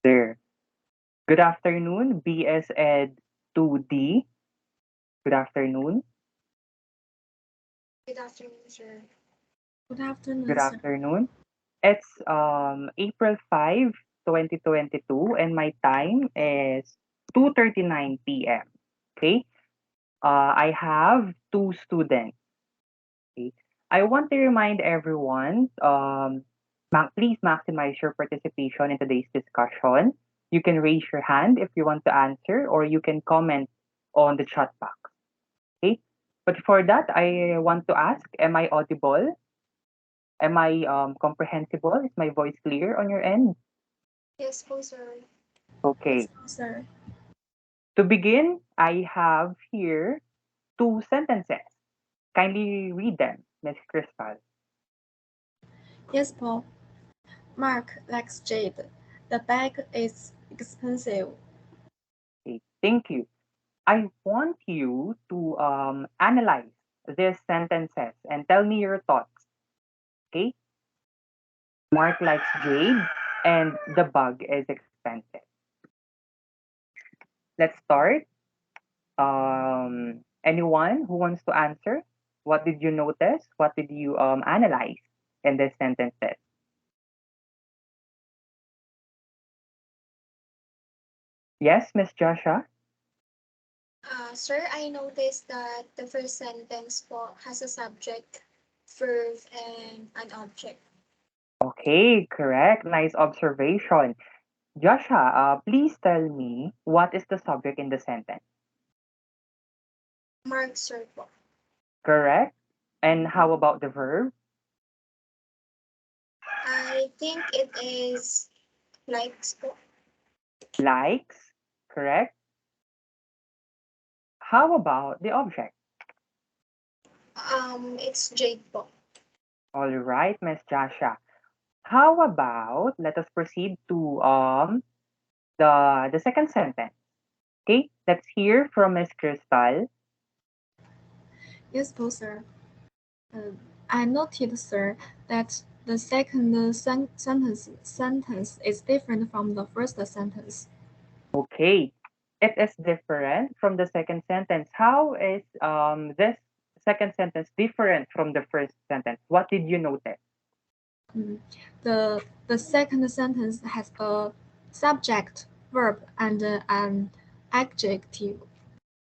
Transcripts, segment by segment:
There. Good afternoon, BS Ed 2D. Good afternoon. Good afternoon, sir. Good afternoon, Good sir. afternoon. It's April 5, 2022, and my time is 2:39 p.m. Okay. I have two students. Okay. I want to remind everyone, please maximize your participation in today's discussion. You can raise your hand if you want to answer, or you can comment on the chat box. Okay. But before that, I want to ask, am I audible? Am I comprehensible? Is my voice clear on your end? Yes po, sir. Yes, Okay. sir. To begin, I have here two sentences. Kindly read them, Miss Crystal. Yes, Paul. Mark likes jade. The bag is expensive. Okay. Thank you. I want you to analyze these sentences and tell me your thoughts. Okay. Mark likes jade and the bug is expensive. Let's start. Anyone who wants to answer? What did you notice? What did you analyze in this sentences? Yes, Miss Joshua? Sir, I noticed that the first sentence po has a subject, verb, and an object. Okay, correct. Nice observation. Joshua, please tell me what is the subject in the sentence. Mark, sir po. Correct. And how about the verb? I think it is likes po. Likes. Correct. How about the object? It's Jade po. All right, Miss Joshua. How about let us proceed to the second sentence. Okay, let's hear from Miss Crystal. Yes, Paul, sir. Uh, I noted, sir, that the second sentence is different from the first sentence. Okay, it is different from the second sentence. How is this second sentence different from the first sentence? What did you notice? Mm. The second sentence has a subject, verb, and an adjective.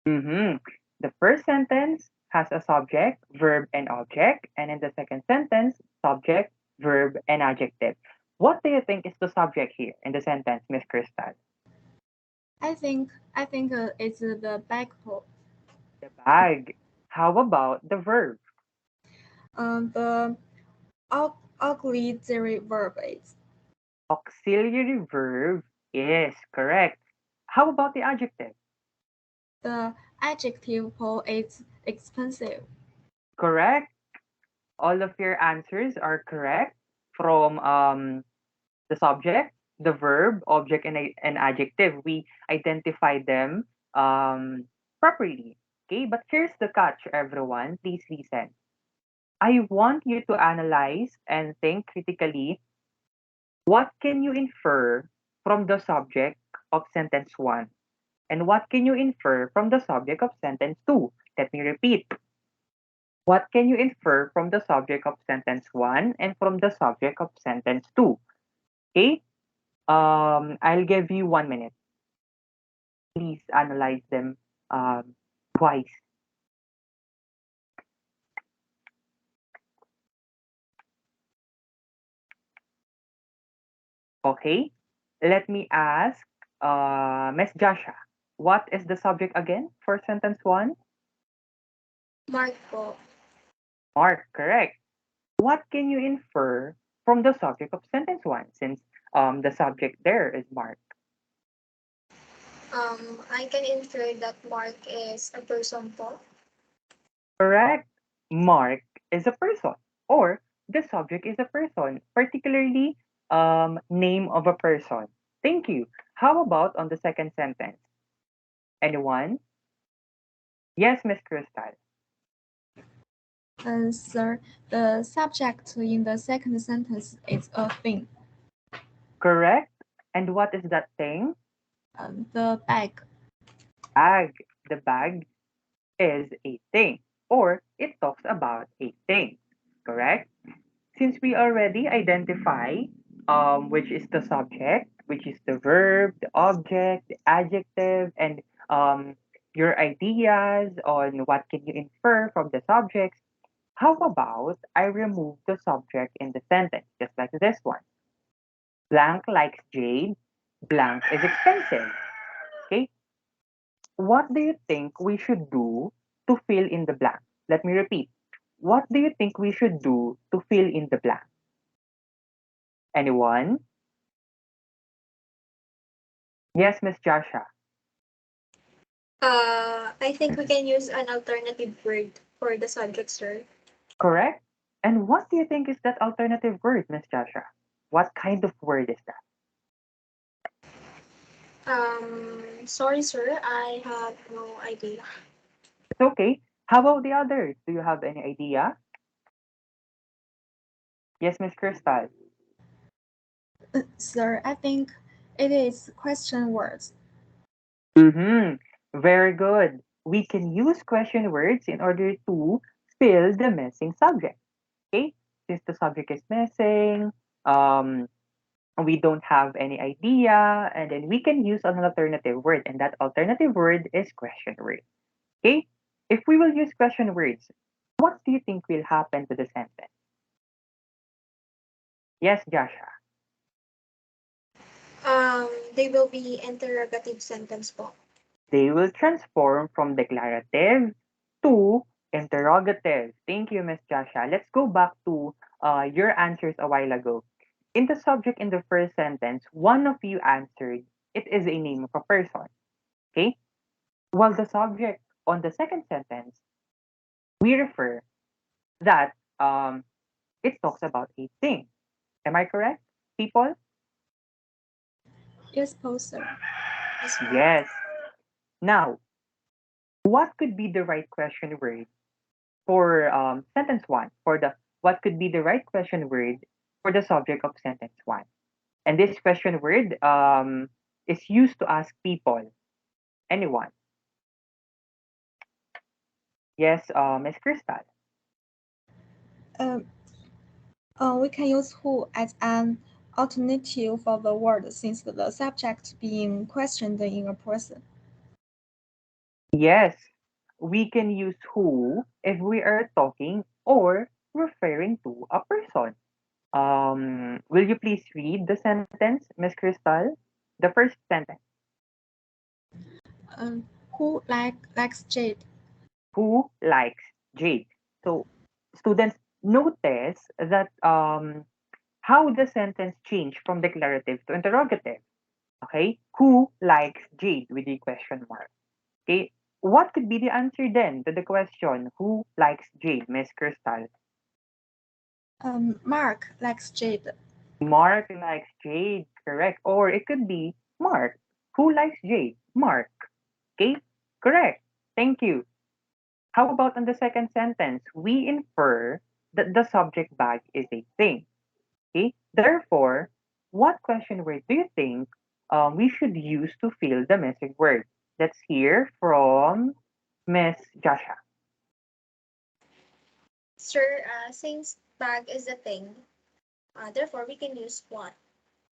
Mm-hmm. The first sentence has a subject, verb, and object, and in the second sentence, subject, verb, and adjective. What do you think is the subject here in the sentence, Miss Crystal? I think it's the backpack. The bag. How about the verb? The auxiliary verb is Auxiliary verb is correct. How about the adjective? the adjective for is expensive. Correct. All of your answers are correct from the subject, the verb, object, and adjective. We identify them properly. Okay, but here's the catch, everyone. Please listen. I want you to analyze and think critically. What can you infer from the subject of sentence 1? And what can you infer from the subject of sentence 2? Let me repeat. What can you infer from the subject of sentence 1 and from the subject of sentence 2? Okay? I'll give you 1 minute. Please analyze them twice. Okay? Let me ask Miss Jasha. What is the subject again for sentence 1? Mark po. Mark, correct. What can you infer from the subject of sentence 1 since the subject there is Mark? I can infer that Mark is a person po. Correct. Mark is a person or the subject is a person, particularly name of a person. Thank you. How about on the second sentence? Anyone? Yes, Miss Crystal. Sir, the subject in the second sentence is a thing. Correct. And what is that thing? The bag. Bag. The bag is a thing, or it talks about a thing, correct? Since we already identify which is the subject, which is the verb, the object, the adjective, and your ideas on what can you infer from the subjects, how about I remove the subject in the sentence, just like this one. Blank likes jade, blank is expensive. Okay, what do you think we should do to fill in the blank? Let me repeat. What do you think we should do to fill in the blank? Anyone? Yes, Miss Joshua. I think we can use an alternative word for the subject, sir. Correct? And what do you think is that alternative word, Miss Joshua? What kind of word is that? Sorry, sir, I have no idea. It's okay. How about the others? Do you have any idea? Yes, Miss Crystal. Sir, I think it is question words. Mm-hmm. Very good. We can use question words in order to fill the missing subject. Okay? Since the subject is missing, um, we don't have any idea, and then we can use an alternative word, and that alternative word is question word. Okay? If we will use question words, what do you think will happen to the sentence? Yes, Joshua. They will be interrogative sentence po. They will transform from declarative to interrogative. Thank you, Miss Joshua. Let's go back to your answers a while ago. In the subject in the first sentence, one of you answered, it is a name of a person. Okay? While the subject on the second sentence, we refer that it talks about a thing. Am I correct, people? Yes, sir. Yes po. Yes. Now, what could be the right question word for sentence one? For the what could be the right question word for the subject of sentence one? And this question word is used to ask people, anyone. Yes, Miss Crystal. Um, we can use who as an alternative for the word since the subject being questioned in a person. Yes, we can use who if we are talking or referring to a person. Will you please read the sentence, Miss Crystal? The first sentence. Um, who likes Jade? Who likes Jade? So students notice that how the sentence changed from declarative to interrogative. Okay, who likes Jade with the question mark? Okay, what could be the answer then to the question who likes Jade, Miss Crystal? Mark likes Jade. Mark likes Jade, correct? Or it could be Mark. Who likes Jade? Mark. Okay, correct. Thank you. How about on the second sentence? We infer that the subject bag is a thing. Okay, therefore, what question word do you think we should use to fill the missing word? Let's hear from Miss Joshua. Sir, since bag is a thing, therefore we can use what.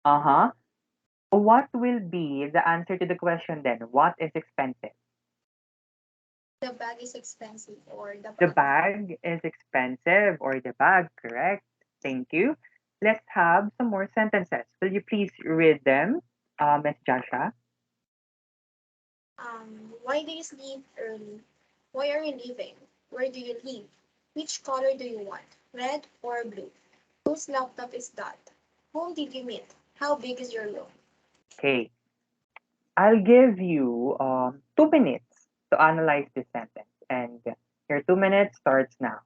Uh huh. What will be the answer to the question then? What is expensive? The bag is expensive or the The bag. bag is expensive or the bag, correct? Thank you. Let's have some more sentences. Will you please read them, Miss Joshua? Why do you sleep early? Why are you leaving? Where do you live? Which color do you want? Red or blue? Whose laptop is that? Whom did you meet? How big is your room? Okay, I'll give you 2 minutes to analyze this sentence, and your 2 minutes starts now.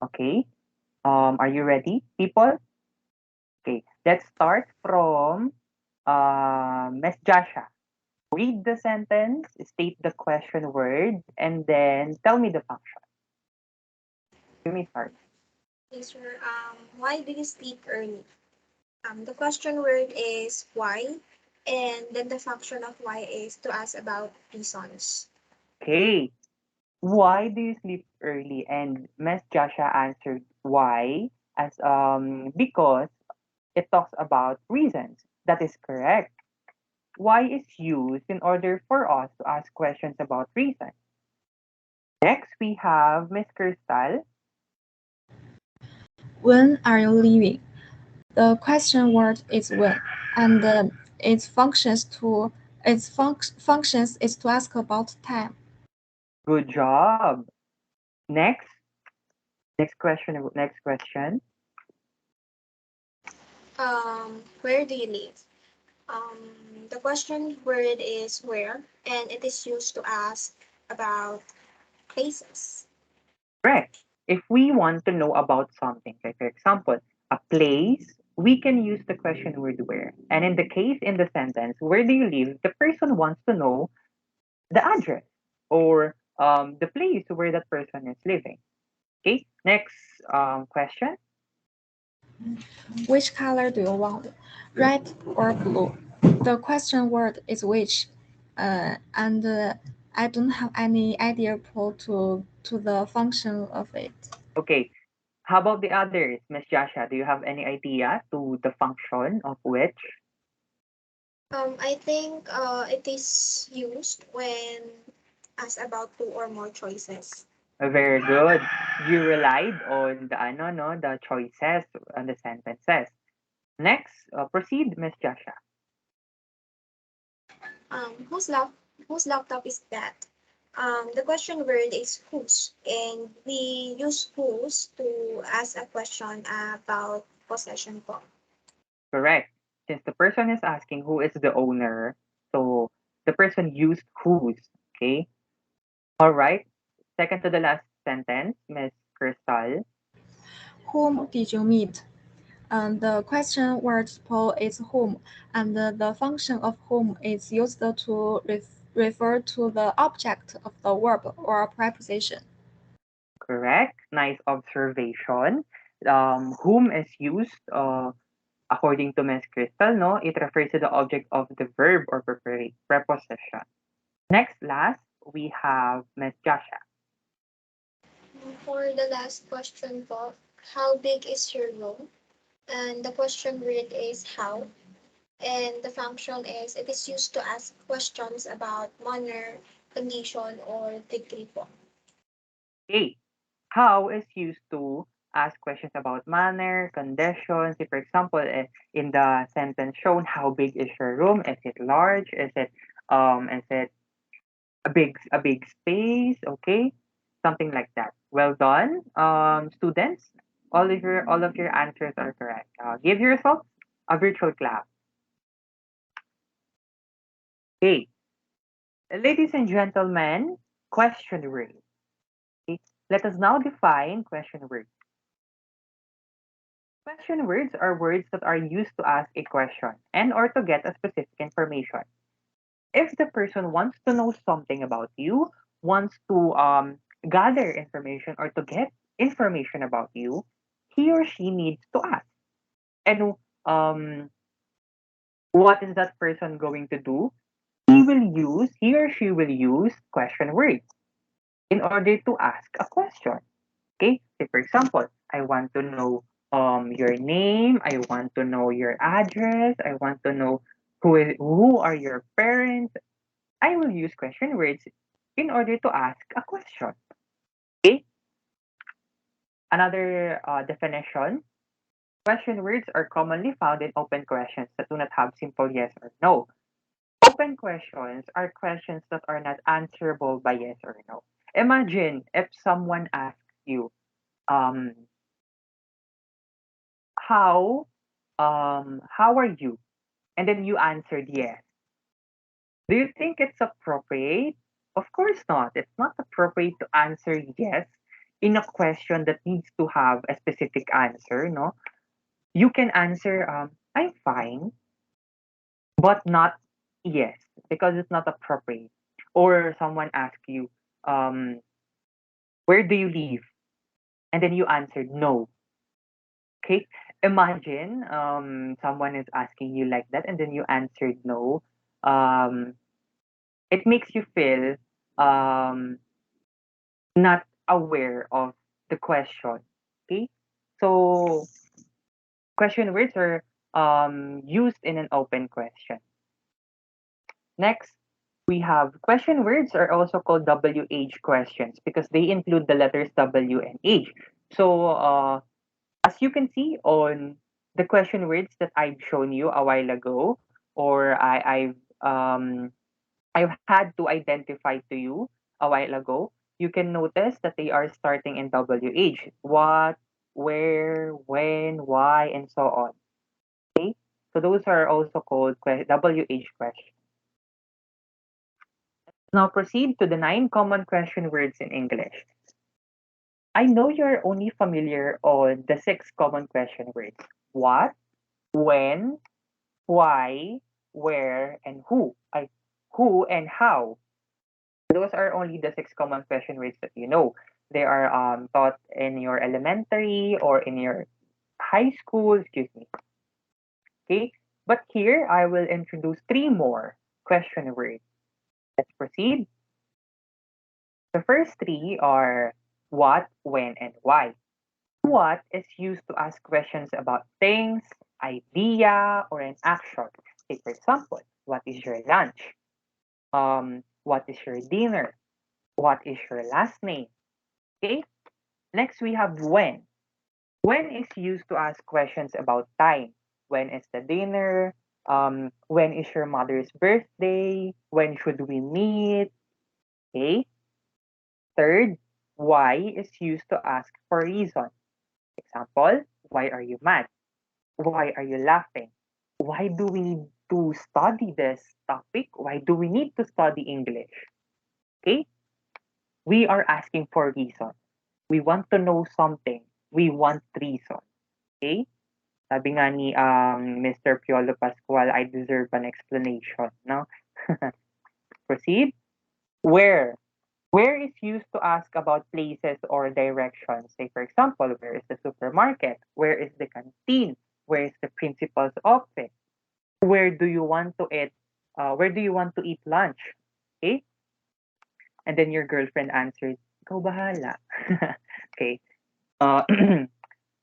Okay. Are you ready, people? Okay. Let's start from Miss Jasha. Read the sentence, state the question word, and then tell me the function. Let me start. Yes, sir. Why do you sleep early? The question word is why, and then the function of why is to ask about reasons. Okay. Why do you sleep early? And Miss Jasha answered why as because it talks about reasons. That is correct. Why is used in order for us to ask questions about reasons. Next, we have Miss Crystal. When are you leaving? The question word is when, and its functions is to ask about time. Good job. Next, next question. Next question. Where do you live? The question word is where, and it is used to ask about places. Correct. If we want to know about something, like for example, a place, we can use the question word where. And in the case in the sentence, where do you live? The person wants to know the address or the place where that person is living. Okay. Next question. Which color do you want? Red or blue? The question word is which, and I don't have any idea to the function of it. Okay. How about the others, Miss Jasha? Do you have any idea to the function of which? I think it is used when asked about two or more choices. Very good. You relied on the ano, no, the choices and the sentences. Next, proceed, Miss Jasha. Um, whose lap whose laptop is that? The question word is whose, and we use whose to ask a question about possession form. Correct. Since the person is asking who is the owner, so the person used whose. Okay. All right. Second to the last sentence, Miss Crystal. Whom did you meet? And the question word pole is whom, and the function of whom is used to refer to the object of the verb or preposition. Correct. Nice observation. Whom is used according to Miss Crystal, no? It refers to the object of the verb or preposition. Next, last, we have Miss Jasha. For the last question, Bob, how big is your room? And the question word is how, and the function is it is used to ask questions about manner, condition, or degree form. Okay. How is used to ask questions about manner, conditions. Say, for example, in the sentence shown, how big is your room? Is it large? Is it a big space? Okay, something like that. Well done, students. All of your answers are correct. Give yourself a virtual clap. Okay, ladies and gentlemen, question word. Okay? Let us now define question word. Question words are words that are used to ask a question and or to get a specific information. If the person wants to know something about you, wants to gather information or to get information about you, he or she needs to ask. And what is that person going to do? He or she will use question words in order to ask a question. Okay? Say for example, I want to know your name, I want to know your address, I want to know who are your parents. I will use question words in order to ask a question. Okay? Another definition. Question words are commonly found in open questions that do not have simple yes or no. Open questions are questions that are not answerable by yes or no. Imagine if someone asks you, um, how how are you? And then you answered yes. Do you think it's appropriate? Of course not. It's not appropriate to answer yes in a question that needs to have a specific answer, no, you can answer, I'm fine, but not yes, because it's not appropriate. Or someone asks you, um, where do you live? And then you answered no. Okay. Imagine someone is asking you like that and then you answered no. Um, it makes you feel um, not aware of the question. Okay. So question words are used in an open question. Next, we have question words are also called WH questions because they include the letters W and H. So as you can see on the question words that I've shown you a while ago, or I've had to identify to you a while ago, you can notice that they are starting in WH. What, where, when, why, and so on. Okay? So those are also called WH questions. Now proceed to the 9 common question words in English. I know you're only familiar on the 6 common question words. What, when, why, where, and who. Who and how. Those are only the 6 common question words that you know. They are taught in your elementary or in your high school, excuse me. Okay? But here, I will introduce 3 more question words. Let's proceed. The first 3 are what, when, and why. What is used to ask questions about things, idea, or an action. Take for example, what is your lunch? What is your dinner? What is your last name? Okay. Next, we have when. When is used to ask questions about time. When is the dinner? When is your mother's birthday? When should we meet? Okay. Third, why is used to ask for reason. Example, why are you mad? Why are you laughing? Why do we need to study this topic? Why do we need to study English? Okay? We are asking for reason. We want to know something. We want reason. Okay? Sabi nga ni Mr. Piolo Pascual, I deserve an explanation. No? Proceed. Where? Where is used to ask about places or directions. Say, for example, where is the supermarket? Where is the canteen? Where is the principal's office? Where do you want to eat? Where do you want to eat lunch? Okay? And then your girlfriend answered, ikaw bahala. Okay. Uh,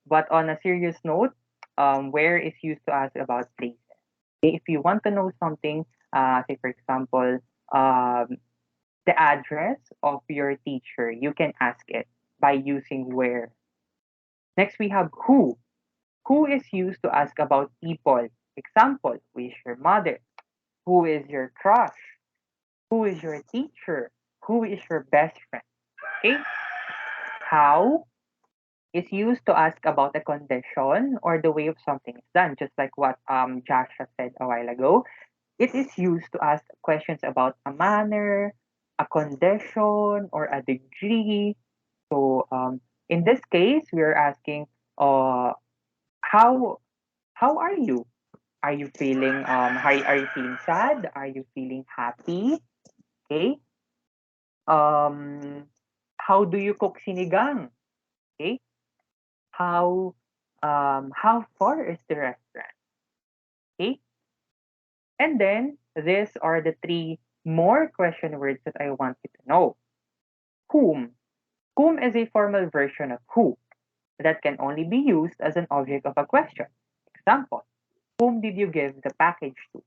but on a serious note, where is used to ask about places. Okay? If you want to know something, say for example, um, the address of your teacher, you can ask it by using where. Next, we have who. Who is used to ask about people. Example, who is your mother? Who is your crush? Who is your teacher? Who is your best friend? Okay? How is used to ask about a condition or the way of something is done, just like what Joshua said a while ago. It is used to ask questions about a manner, a condition, or a degree. So in this case, we are asking, uh, how how are you? Are you feeling are you feeling sad? Are you feeling happy? Okay. Um, how do you cook sinigang? Okay. How far is the restaurant? Okay. And then these are the 3 more question words that I want you to know. Whom? Whom is a formal version of who that can only be used as an object of a question. Example, whom did you give the package to?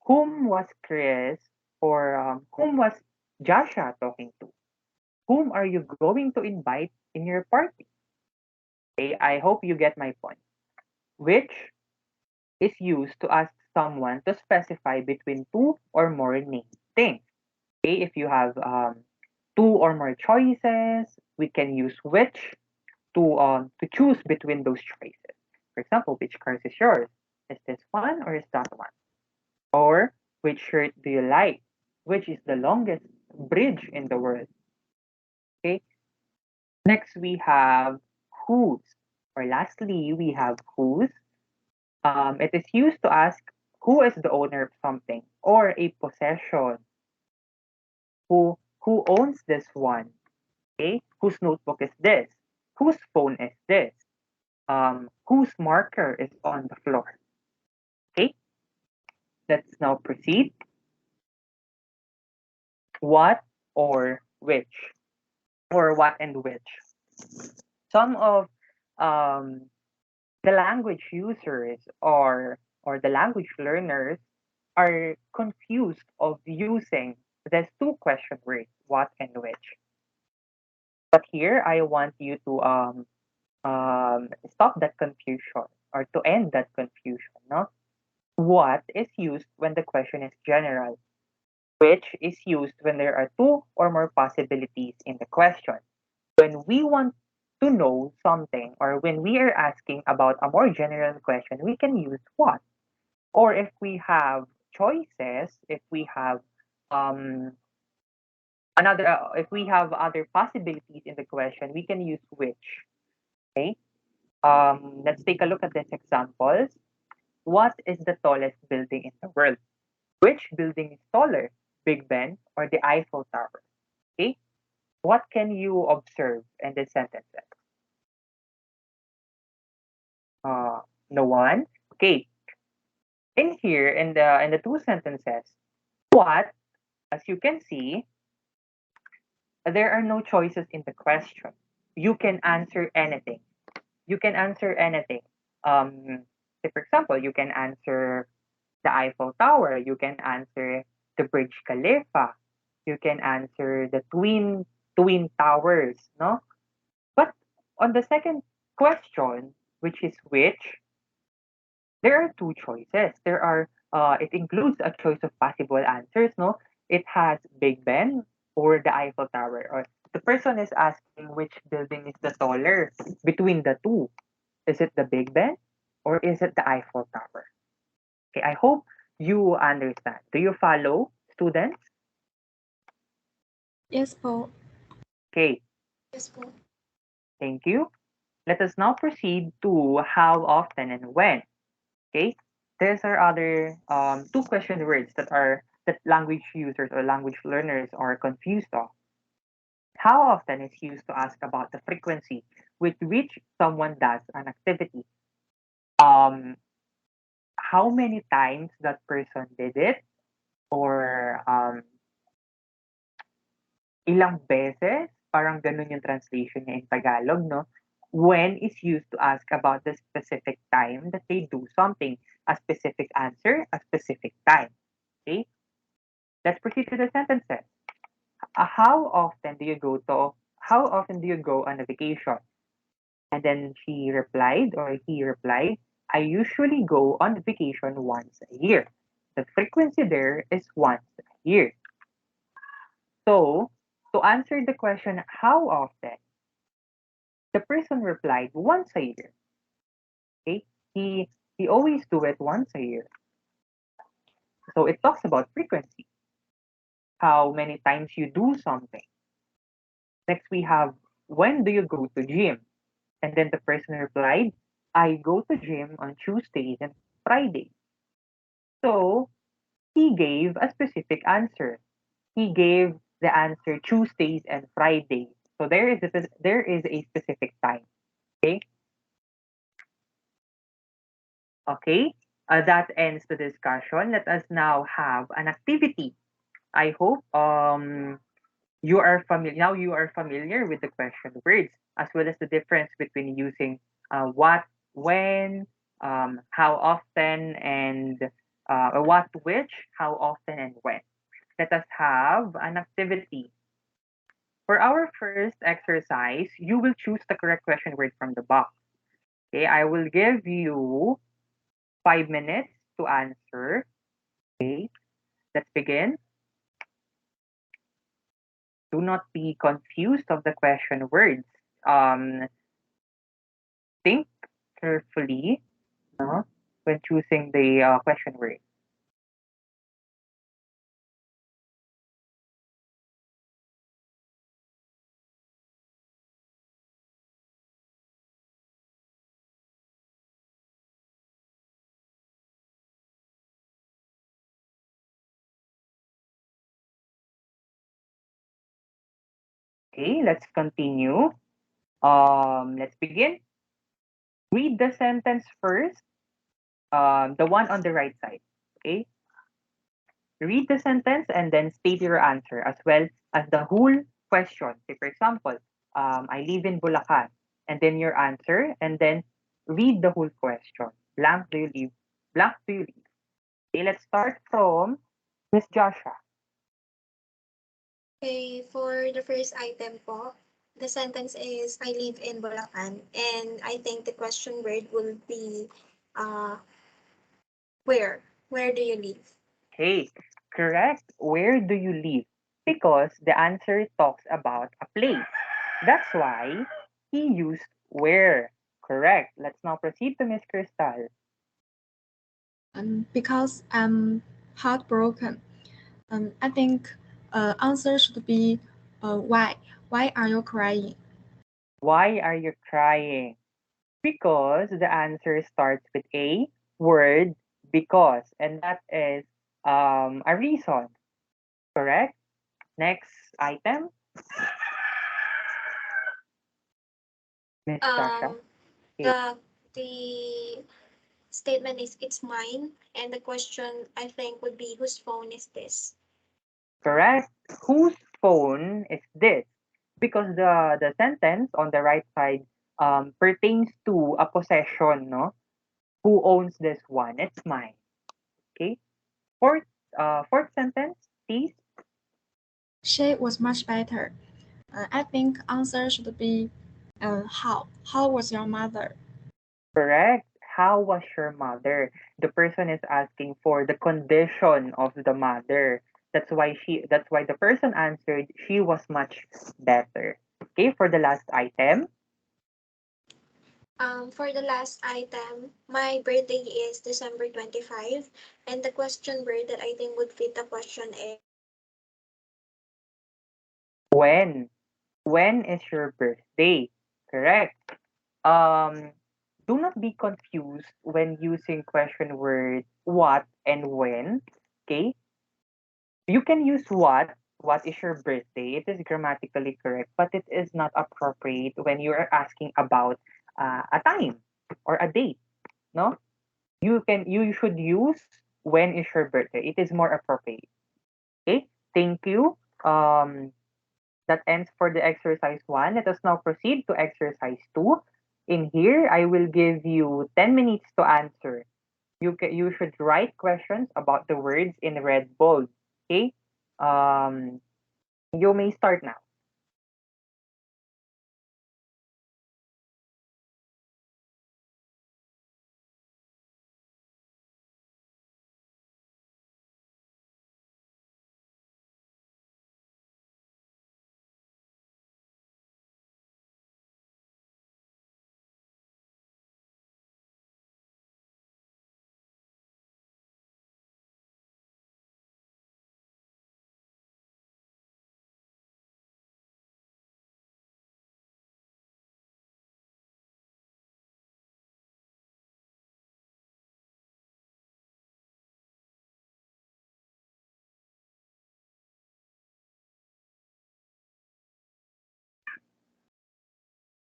Whom was Chris or whom was Joshua talking to? Whom are you going to invite in your party? Okay, I hope you get my point. Which is used to ask someone to specify between 2 or more named things. Okay, if you have 2 or more choices, we can use which to choose between those choices. For example, which cars is yours? Is this one or is that one? Or which shirt do you like? Which is the longest bridge in the world? Okay. Next, we have whose, or lastly, we have whose. It is used to ask who is the owner of something or a possession. Who owns this one? Okay, whose notebook is this? Whose phone is this? Whose marker is on the floor? Okay, let's now proceed. What or which, or what and which. Some of um, the language users or the language learners are confused of using these two question words, what and which. But here I want you to stop that confusion or to end that confusion. No, what is used when the question is general, which is used when there are two or more possibilities in the question. When we want to know something or when we are asking about a more general question, we can use what. Or if we have choices, if we have um, if we have other possibilities in the question, we can use which. Okay. Let's take a look at these examples. What is the tallest building in the world? Which building is taller, Big Ben or the Eiffel Tower? Okay. What can you observe in this sentences? Uh, no one. Okay. In here, in the two sentences, what, as you can see, there are no choices in the question. You can answer anything. You can answer anything. Say for example, you can answer the Eiffel Tower. You can answer the Burj Khalifa. You can answer the twin towers. No, but on the second question, which is which, there are two choices. It includes a choice of possible answers. No, it has Big Ben or the Eiffel Tower. Or the person is asking which building is the taller between the two. Is it the Big Ben or is it the Eiffel Tower? Okay, I hope you understand. Do you follow, students? Yes, Po. Okay, Yes po. thank you. Let us now proceed to how often and when. Okay, these are other two question words that language users or language learners are confused of. How often is used to ask about the frequency with which someone does an activity. Um, how many times that person did it, or ilang beses, parang ganun yung translation niya in Tagalog, no? When is used to ask about the specific time that they do something, a specific answer, a specific time. Okay? Let's proceed to the sentences. How often do you go on a vacation? And then she replied or he replied, I usually go on vacation once a year. The frequency there is once a year. So, to answer the question, how often, the person replied, once a year. Okay? He always do it once a year. So it talks about frequency, how many times you do something. Next we have, when do you go to gym? And then the person replied, I go to gym on Tuesdays and Fridays. So he gave a specific answer. He gave the answer Tuesdays and Fridays. So there is a specific time. Okay. Okay. That ends the discussion. Let us now have an activity. I hope you are familiar with the question words as well as the difference between using what, when, how often, and what, which, how often, and when. Let us have an activity. For our first exercise, you will choose the correct question word from the box. Okay, I will give you 5 minutes to answer. Okay, let's begin. Do not be confused of the question words. Um, think carefully, no, when choosing the question word. Okay, let's continue. Let's begin. Read the sentence first, the one on the right side. Okay, read the sentence and then state your answer as well as the whole question. Say, for example, I live in Bulacan, and then your answer, and then read the whole question. Blank do you leave? Blank do you leave? Okay, let's start from Miss Joshua. Okay, for the first item po, the sentence is, I live in Bulacan. And I think the question word will be, uh, where? Where do you live? Okay, correct. Where do you live? Because the answer talks about a place. That's why he used where. Correct. Let's now proceed to Miss Crystal. Because I'm heartbroken. I think answer should be why. Why are you crying? Why are you crying? Because the answer starts with a word because, and that is a reason. Correct. Next item, Miss Joshua. Um, Okay. the statement is, it's mine. And the question, I think, would be, whose phone is this? Correct. Whose phone is this? Because the sentence on the right side pertains to a possession, no? Who owns this one? It's mine. Okay. Fourth sentence, please. She was much better. I think answer should be how. How was your mother? Correct. How was your mother? The person is asking for the condition of the mother. That's why the person answered she was much better. Okay, for the last item. For the last item, my birthday is December 25, and the question word that I think would fit the question is, When? When is your birthday? Correct. Um, do not be confused when using question word what and when. Okay? You can use what is your birthday? It is grammatically correct, but it is not appropriate when you are asking about a time or a date. No, you should use when is your birthday. It is more appropriate. Okay, thank you. That ends for the exercise one. Let us now proceed to exercise two. In here, I will give you 10 minutes to answer. You should write questions about the words in red bold. Okay. Um, you may start now.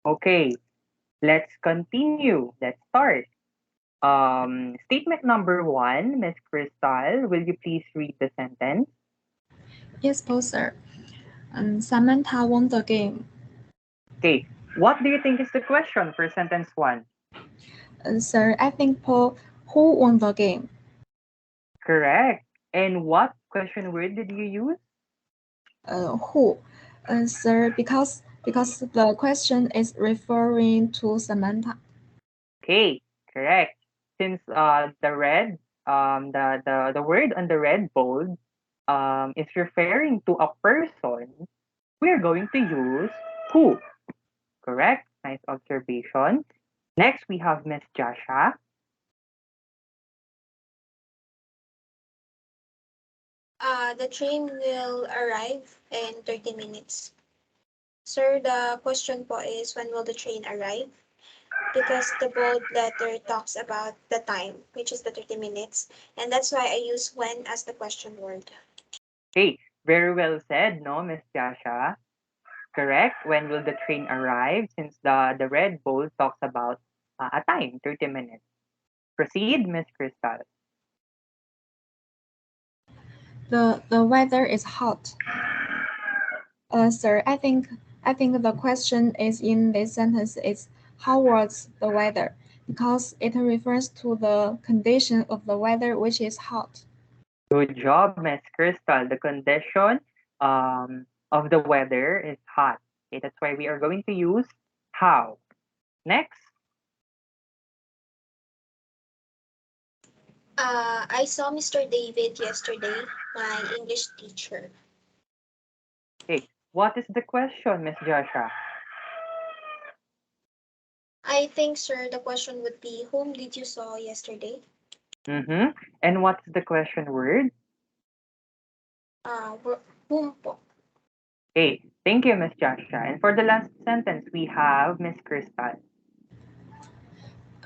Okay, let's continue. Let's start. Statement number one, Miss Crystal, will you please read the sentence? Yes, boss, sir. Samantha won the game. Okay, what do you think is the question for sentence one? Sir, I think Paul, who won the game? Correct. And what question word did you use? Who? Sir, because the question is referring to Samantha. Okay, correct. Since the red, the word on the red bold is referring to a person, we're going to use who. Correct. Nice observation. Next, we have Miss Jasha. the train will arrive in 30 minutes. Sir, the question po is, when will the train arrive? Because the bold letter talks about the time, which is the 30 minutes. And that's why I use when as the question word. Okay, very well said, no, Miss Jasha. correct. When will the train arrive? Since the red bowl talks about a time, 30 minutes. Proceed, Miss Crystal. The weather is hot. Sir, I think the question is in this sentence is how was the weather? Because it refers to the condition of the weather which is hot. Good job, Miss Crystal. The condition of the weather is hot. Okay, that's why we are going to use how. Next. I saw Mr. David yesterday, my English teacher. Okay, what is the question, Miss Joshua? I think, sir, the question would be, whom did you saw yesterday? Mm-hmm. And what's the question word? Whom po? Okay, thank you, Miss Joshua. And for the last sentence, we have Miss Crystal.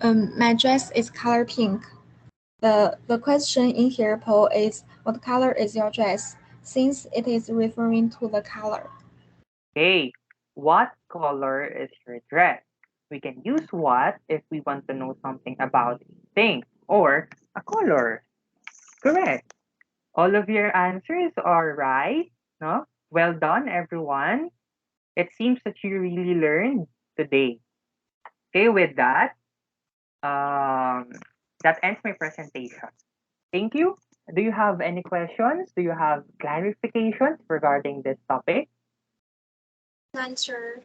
My dress is color pink. The question in here, Paul, is what color is your dress? Since it is referring to the color. Okay, what color is your dress? We can use what if we want to know something about a thing or a color. Correct. All of your answers are right. No? Well done, everyone. It seems that you really learned today. Okay, with um, that ends my presentation. Thank you. Do you have any questions? Do you have clarifications regarding this topic? None, sir.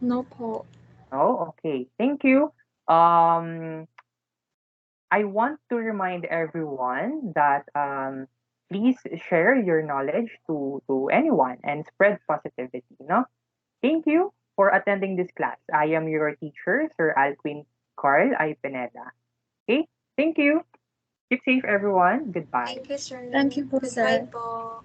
No, Paul. Oh, okay. Thank you. Um, I want to remind everyone that please share your knowledge to anyone and spread positivity. No? Thank you for attending this class. I am your teacher, Sir Alquin Carl I. Pineda. Okay? Thank you. Keep safe, everyone. Goodbye. Thank you, sir. Thank you, Goodbye sir. po.